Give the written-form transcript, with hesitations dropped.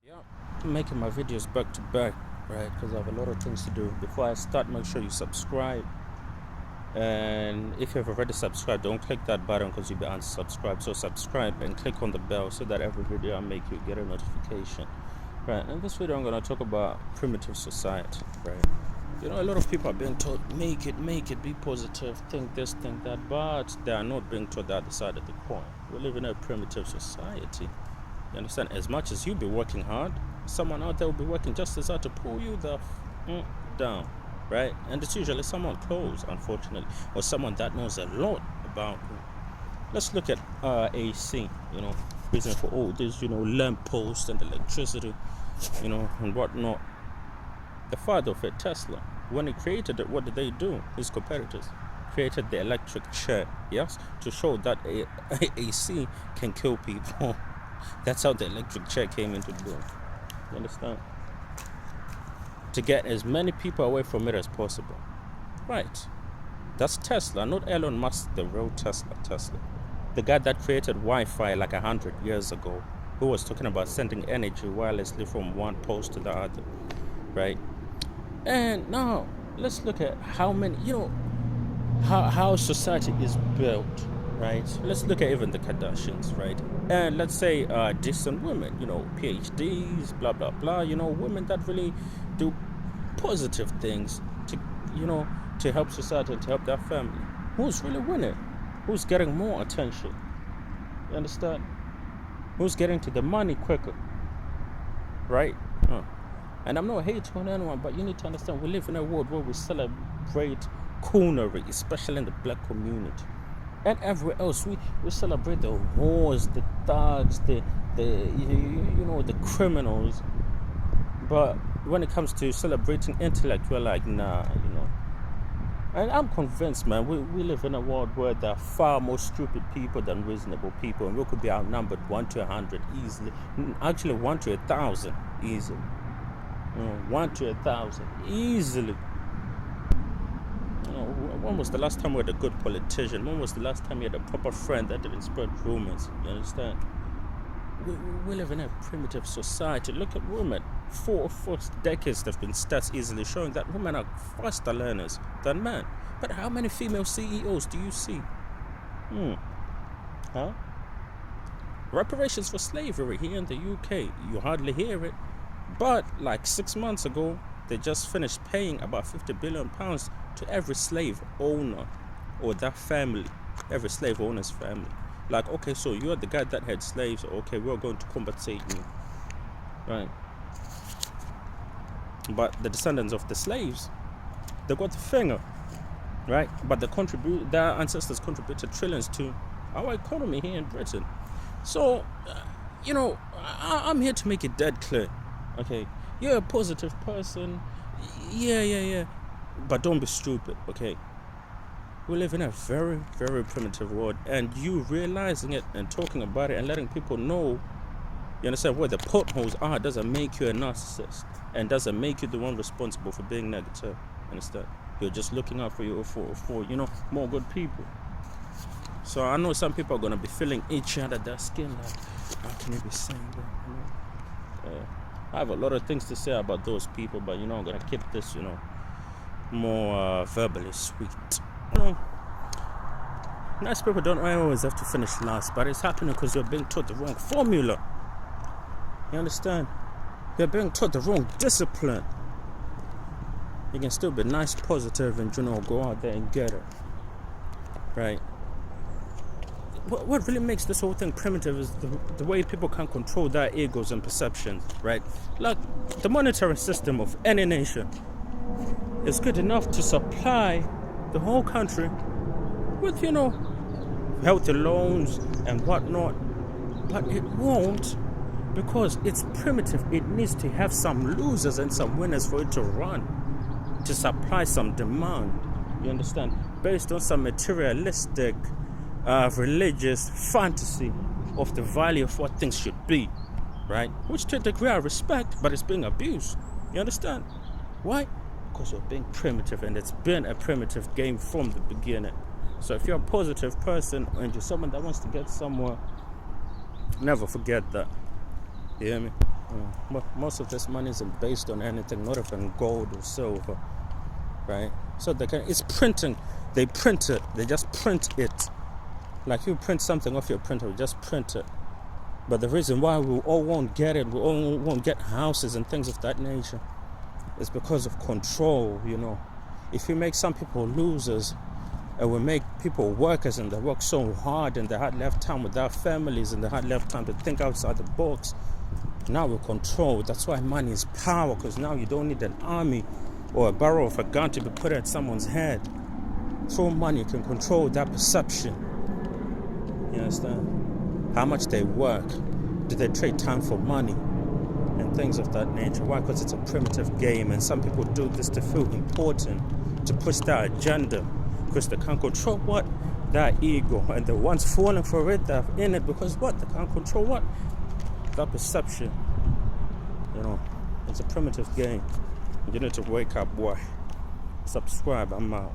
Yeah, I'm making my videos back to back, right? Because I have a lot of things to do. Before I start, make sure you subscribe. And if you've already subscribed, don't click that button because you'll be unsubscribed. So subscribe and click on the bell so that every video I make, you get a notification. Right, in this video, I'm going to talk about primitive society, right? You know, a lot of people are being taught, make it, be positive, think this, think that, but they are not being taught the other side of the coin. We live in a primitive society. You understand? As much as you be working hard, someone out there will be working just as hard to pull you down, right? And it's usually someone close, unfortunately, or someone that knows a lot about you. Let's look at AC, reason for all this, lamp posts and electricity, and whatnot. The father of it, Tesla, when he created it, what did they do? His competitors created the electric chair, yes, to show that AC can kill people. That's how the electric chair came into being. You understand? To get as many people away from it as possible. Right. That's Tesla, not Elon Musk, the real Tesla. The guy that created Wi-Fi like 100 years ago, who was talking about sending energy wirelessly from one post to the other. Right? And now, let's look at how many, how society is built, right? Let's look at even the Kardashians, right? And let's say decent women, PhDs, blah, blah, blah, women that really do positive things to help society and to help their family. Who's really winning? Who's getting more attention? You understand? Who's getting to the money quicker? Right? And I'm not hating on anyone, but you need to understand we live in a world where we celebrate coonery, especially in the black community. And everywhere else, we celebrate the whores, the thugs, the criminals. But when it comes to celebrating intellect, we're like, nah, And I'm convinced, man, we live in a world where there are far more stupid people than reasonable people, and we could be outnumbered 1 to 100 easily. Actually, 1 to 1,000 easily. 1 to 1,000 easily. When was the last time we had a good politician? When was the last time you had a proper friend that didn't spread rumors? You understand? We live in a primitive society. Look at women. For decades, there have been stats easily showing that women are faster learners than men. But how many female CEOs do you see? Reparations for slavery here in the UK, you hardly hear it. But like 6 months ago, they just finished paying about £50 billion to every slave owner or their family, every slave owner's family. Like, okay, so you're the guy that had slaves, okay, we're going to compensate you, right? But the descendants of the slaves, they got the finger, right? But their ancestors contributed trillions to our economy here in Britain. So, I'm here to make it dead clear. Okay, you're a positive person, yeah, but don't be stupid, okay? We live in a very, very primitive world, and you realizing it and talking about it and letting people know, you understand, where the potholes are doesn't make you a narcissist and doesn't make you the one responsible for being negative, understand? You're just looking out for more good people. So I know some people are going to be feeling itchy under their skin, like, how can you be saying that, I have a lot of things to say about those people, but I'm going to keep this, more verbally sweet. Nice people don't always have to finish last, but it's happening because you're being taught the wrong formula. You understand? You're being taught the wrong discipline. You can still be nice, positive, and go out there and get it. Right? What really makes this whole thing primitive is the way people can control their egos and perceptions, right? Like, the monetary system of any nation is good enough to supply the whole country with, healthy loans and whatnot, but it won't because it's primitive. It needs to have some losers and some winners for it to run, to supply some demand, you understand, based on some materialistic religious fantasy of the value of what things should be, right? Which to a degree I respect, but it's being abused. You understand? Why? Because we're being primitive, and it's been a primitive game from the beginning. So if you're a positive person and you're someone that wants to get somewhere, never forget that. You hear me? Most of this money isn't based on anything, not even gold or silver, right? So it's printing. They print it. They just print it. Like you print something off your printer, you just print it. But the reason why we all won't get it, we all won't get houses and things of that nature, is because of control, If you make some people losers, and we make people workers, and they work so hard, and they had left time with their families, and they had left time to think outside the box, now we're controlled. That's why money is power, because now you don't need an army or a barrel of a gun to be put at someone's head. Through money, you can control that perception. You understand? How much they work. Do they trade time for money? And things of that nature. Why? Because it's a primitive game, and some people do this to feel important, to push their agenda, because they can't control what? Their ego. And the ones falling for it, they're in it because what? They can't control what? That perception. It's a primitive game. You need to wake up, boy. Subscribe. I'm out.